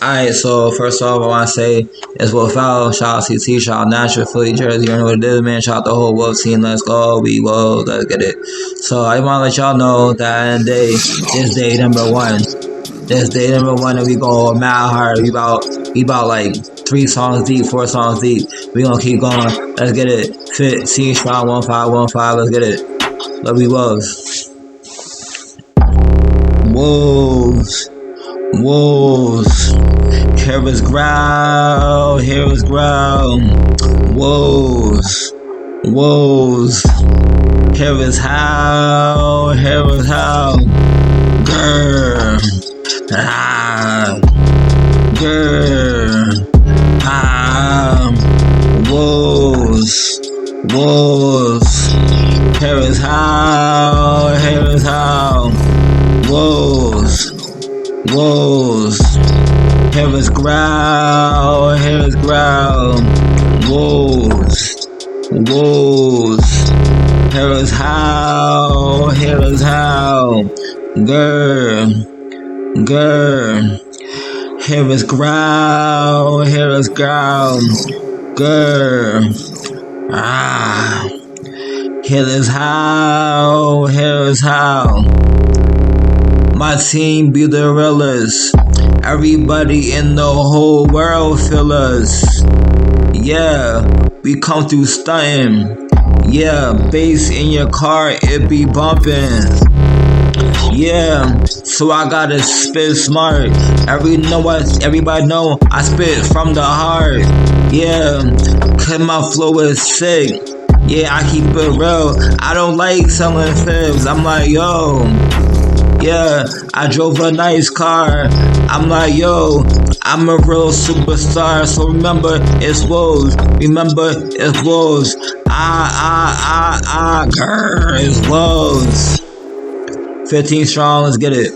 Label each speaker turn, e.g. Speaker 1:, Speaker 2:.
Speaker 1: Alright, so first off, I want to say it's Wolf Fowl. Shout out CT, shout out Nashville, Philly, Jersey. You know what it is, man. Shout out the whole Wolf team. Let's go. We Wolves. Let's get it. So I want to let y'all know that in the day, this day number one. This day number one, and we go mad hard. We about like 3 songs deep, 4 songs deep. We gonna keep going. Let's get it. Fit, C, strong, 1515. Let's get it. Love you, Wolves. Wolves. Wolves, hear us growl, hear us growl. Wolves, wolves, hear us howl, hear us howl. Grr, ah, grr, ah. Wolves, wolves, hear us howl, hear us howl. Wolves. Wolves, hear us growl, hear us growl. Wolves, wolves, hear us howl, hear us howl. Grr, grr, hear us growl, hear us growl. Grr, ah, hear us howl, hear us howl. My team be the realest. Everybody in the whole world feel us. Yeah, we come through stunting. Yeah, bass in your car, it be bumping. Yeah, so I gotta spit smart. Everybody know I spit from the heart. Yeah, cause my flow is sick. Yeah, I keep it real. I don't like selling fibs. I'm like, yo. Yeah, I drove a nice car. I'm like, yo, I'm a real superstar. So remember, it's Wolves. Remember, it's Wolves. Grr, it's Wolves. 15 strong, let's get it.